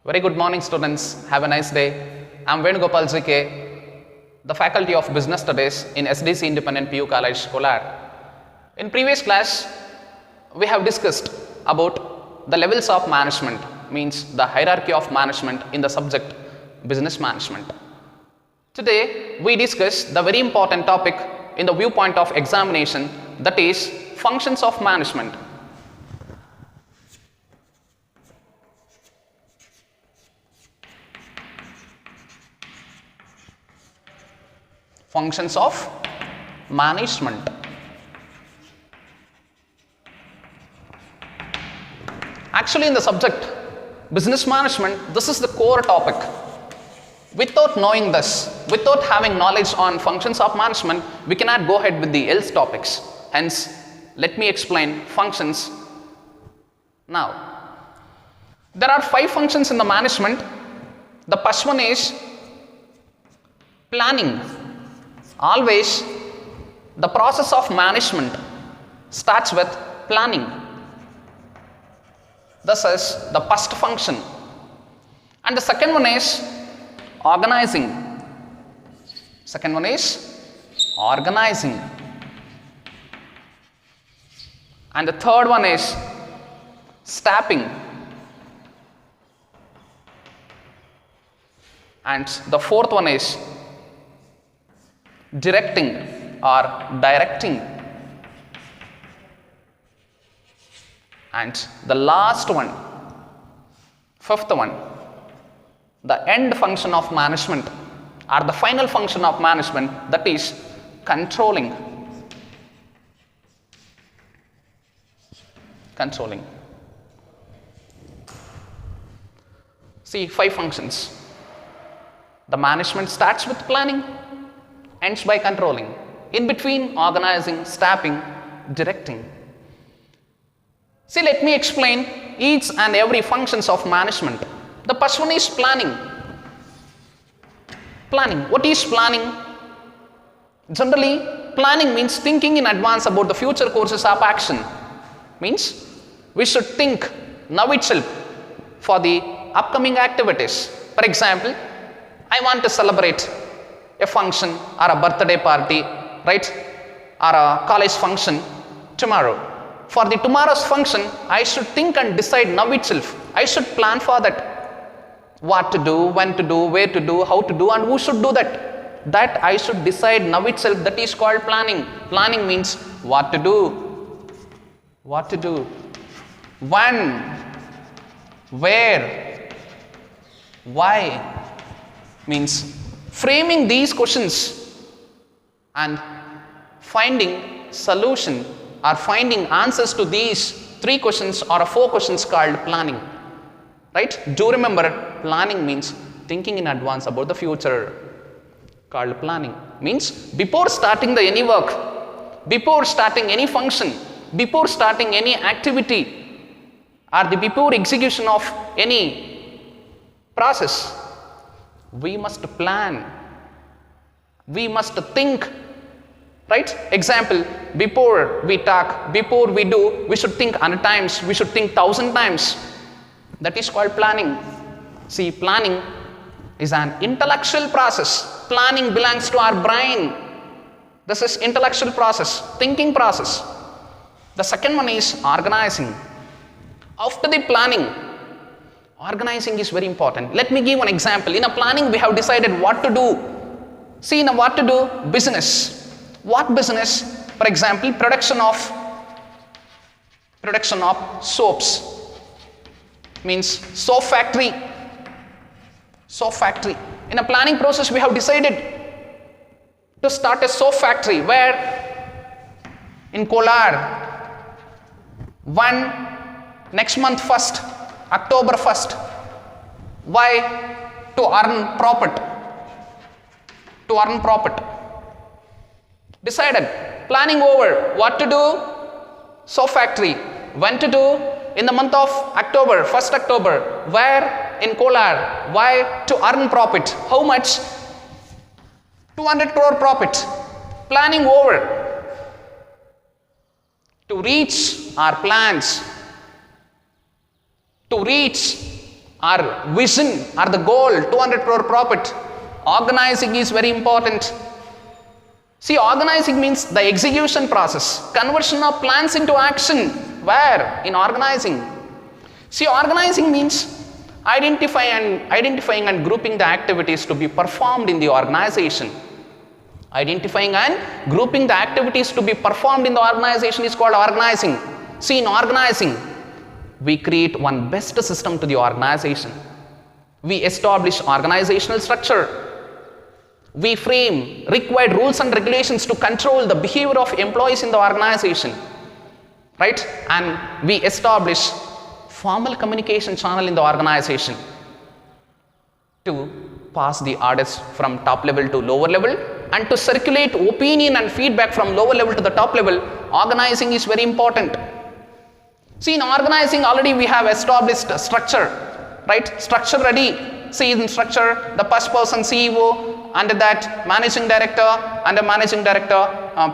Very good morning, students. Have a nice day. I'm Venugopal GK, the Faculty of Business Studies in SDC Independent PU College, Kolar. In previous class, we have discussed about the levels of management, means the hierarchy of management in the subject business management. Today, we discuss the very important topic in the viewpoint of examination, that is functions of management. Functions of management. Actually, in the subject business management, this is the core topic. Without knowing this, without having knowledge on functions of management, we cannot go ahead with the else topics. Hence, let me explain functions now. There are 5 functions in the management. The first one is planning. Always the process of management starts with planning. This is the first function. And the second one is organizing. Second one is organizing. And the third one is staffing. And the fourth one is directing or directing. And the last one, fifth one, the end function of management or the final function of management, that is controlling. Controlling. See, 5 functions. The management starts with planning, ends by controlling. In between, organizing, staffing, directing. See, let me explain each and every functions of management. The first one is planning. Planning. What is planning? Generally, planning means thinking in advance about the future courses of action. Means we should think now itself for the upcoming activities. For example, I want to celebrate a function or a birthday party, right, or a college function tomorrow. For the tomorrow's function, I should think and decide now itself. I should plan for that. What to do, when to do, where to do, how to do, and who should do that. That I should decide now itself. That is called planning. Planning means what to do, when, where, why. Means framing these questions and finding solution or finding answers to these 3 questions or 4 questions called planning. Right? Do remember, planning means thinking in advance about the future. Called planning. Means before starting any work, before starting any function, before starting any activity, or before execution of any process, we must plan. We must think. Right? Example, before we talk, before we do, we should think 100 times, we should think 1000 times. That is called planning. See, planning is an intellectual process. Planning belongs to our brain. This is intellectual process, thinking process. The second one is organizing. After the planning, organizing is very important. Let me give one example. In a planning, we have decided what to do. See, in a what to do, business. What business? For example, production of soaps. Means soap factory. Soap factory. In a planning process, we have decided to start a soap factory. Where? In Kolar. Next month 1st, October 1st. Why? To earn profit. To earn profit. Decided. Planning over. What to do? Soap factory. When to do? In the month of October, 1st October. Where? In Kolar. Why? To earn profit. How much? 200 crore profit. Planning over. To reach our plans, to reach our vision or the goal, 200 crore profit. Organizing is very important. See, organizing means the execution process, conversion of plans into action. Where? In organizing. See, organizing means identifying and grouping the activities to be performed in the organization. Identifying and grouping the activities to be performed in the organization is called organizing. See, in organizing, we create one best system to the organization. We establish organizational structure. We frame required rules and regulations to control the behavior of employees in the organization, right? And we establish formal communication channel in the organization to pass the orders from top level to lower level and to circulate opinion and feedback from lower level to the top level. Organizing is very important. See, in organizing already we have established a structure, right? Structure ready. See, in structure, the first person CEO, under that managing director, under managing director,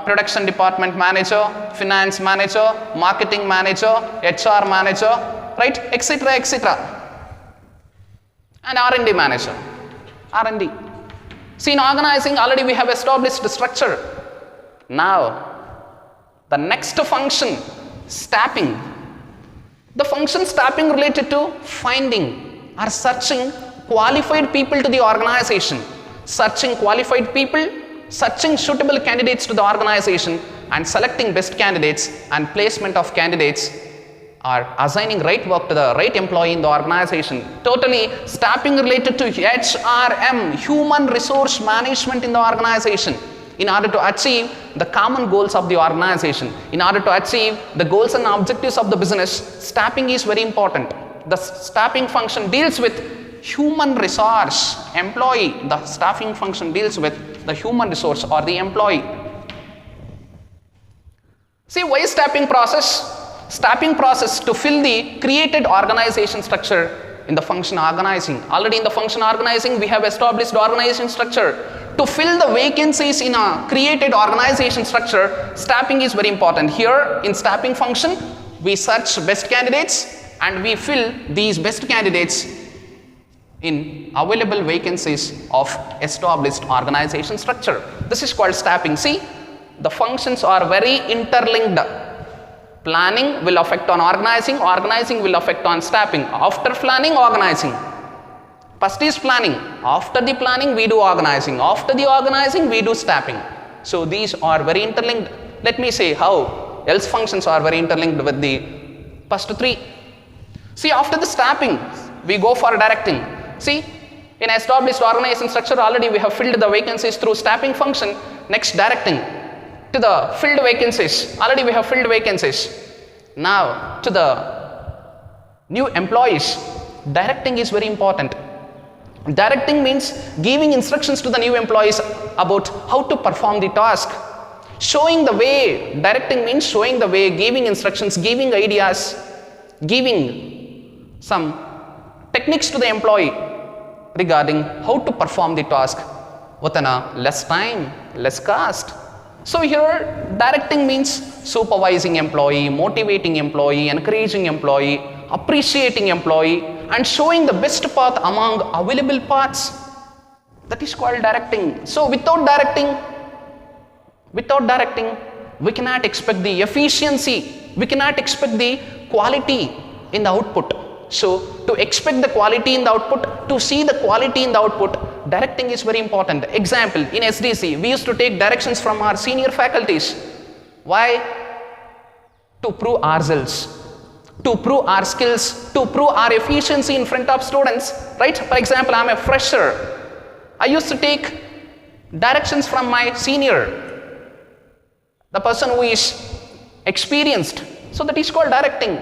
production department manager, finance manager, marketing manager, HR manager, right, etc., etc. And R&D manager, R&D. See, in organizing already we have established the structure. Now, the next function, staffing. The function staffing related to finding or searching qualified people to the organization, searching qualified people, searching suitable candidates to the organization, and selecting best candidates and placement of candidates, or assigning right work to the right employee in the organization. Totally staffing related to HRM, human resource management in the organization, in order to achieve the common goals of the organization, in order to achieve the goals and objectives of the business. Staffing is very important. The staffing function deals with human resource, employee. The staffing function deals with the human resource or the employee. See, why staffing process? Staffing process to fill the created organization structure in the function organizing. Already in the function organizing we have established organization structure. To fill the vacancies in a created organization structure, staffing is very important. Here in staffing function we search best candidates and we fill these best candidates in available vacancies of established organization structure. This is called staffing. See, the functions are very interlinked. Planning will affect on organizing, organizing will affect on staffing. After planning, organizing. First is planning. After the planning, we do organizing. After the organizing, we do staffing. So these are very interlinked. Let me say how else functions are very interlinked with the first three. See, after the staffing, we go for directing. See, in established organization structure already we have filled the vacancies through staffing function. Next, directing to the filled vacancies. Already we have filled vacancies. Now to the new employees, directing is very important. Directing means giving instructions to the new employees about how to perform the task. Showing the way. Directing means showing the way, giving instructions, giving ideas, giving some techniques to the employee regarding how to perform the task within a less time, less cost. So here directing means supervising employee, motivating employee, encouraging employee, appreciating employee, and showing the best path among available paths. That is called directing. So without directing, we cannot expect the efficiency, we cannot expect the quality in the output. So to expect the quality in the output, to see the quality in the output, directing is very important. Example, in SDC, we used to take directions from our senior faculties. Why? To prove ourselves, to prove our skills, to prove our efficiency in front of students, right? For example, I am a fresher. I used to take directions from my senior, the person who is experienced. So that is called directing.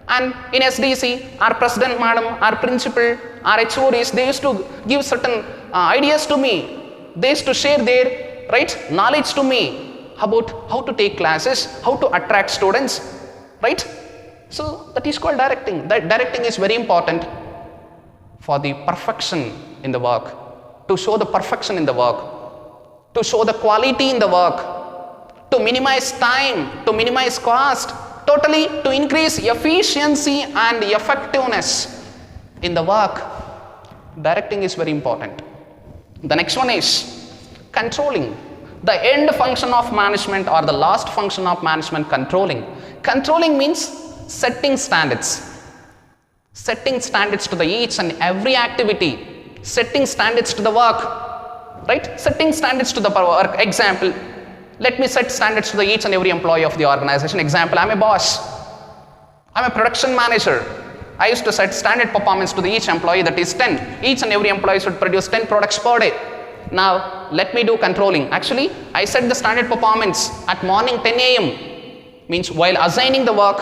And in SDC, our president madam, our principal, our HODs, they used to give certain ideas to me. They used to share their knowledge to me about how to take classes, how to attract students, right? So that is called directing. That directing is very important for the perfection in the work, to show the perfection in the work, to show the quality in the work, to minimize time, to minimize cost, totally to increase efficiency and effectiveness. in the work, directing is very important. The next one is controlling. The end function of management or the last function of management, controlling. Controlling means setting standards. Setting standards to the each and every activity. Setting standards to the work. Right? Setting standards to the work. Example, let me set standards to the each and every employee of the organization. Example, I'm a boss. I'm a production manager. I used to set standard performance to the each employee, that is 10. Each and every employee should produce 10 products per day. Now, let me do controlling. Actually, I set the standard performance at morning 10 a.m. Means while assigning the work,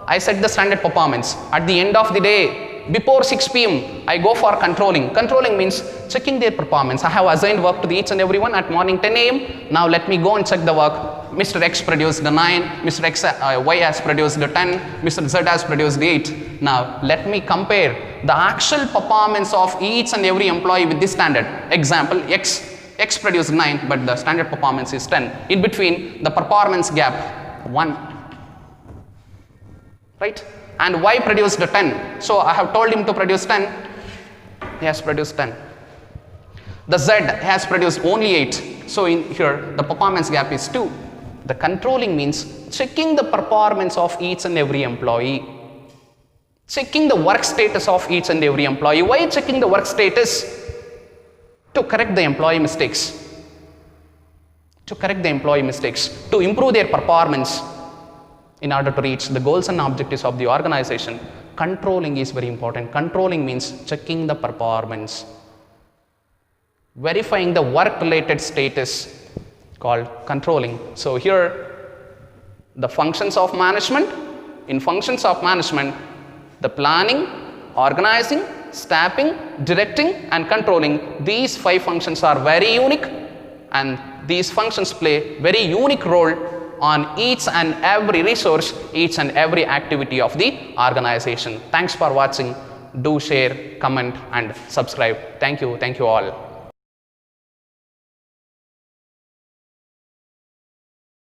I set the standard performance. At the end of the day, before 6 p.m., I go for controlling. Controlling means checking their performance. I have assigned work to the each and everyone at morning 10 a.m. Now, let me go and check the work. Mr. X produced the 9, Mr. Y has produced the 10, Mr. Z has produced the 8. Now, let me compare the actual performance of each and every employee with this standard. Example, X produced 9, but the standard performance is 10. In between, the performance gap, 1. Right? And Y produced 10. So, I have told him to produce 10. He has produced 10. The Z has produced only 8. So, in here, the performance gap is 2. The controlling means checking the performance of each and every employee. Checking the work status of each and every employee. Why checking the work status? To correct the employee mistakes. To correct the employee mistakes. To improve their performance in order to reach the goals and objectives of the organization. Controlling is very important. Controlling means checking the performance. Verifying the work related status, called controlling. So here, the functions of management. In functions of management, the planning, organizing, staffing, directing and controlling, these 5 functions are very unique, and these functions play very unique role on each and every resource, each and every activity of the organization. Thanks for watching. Do share, comment and subscribe. Thank you all.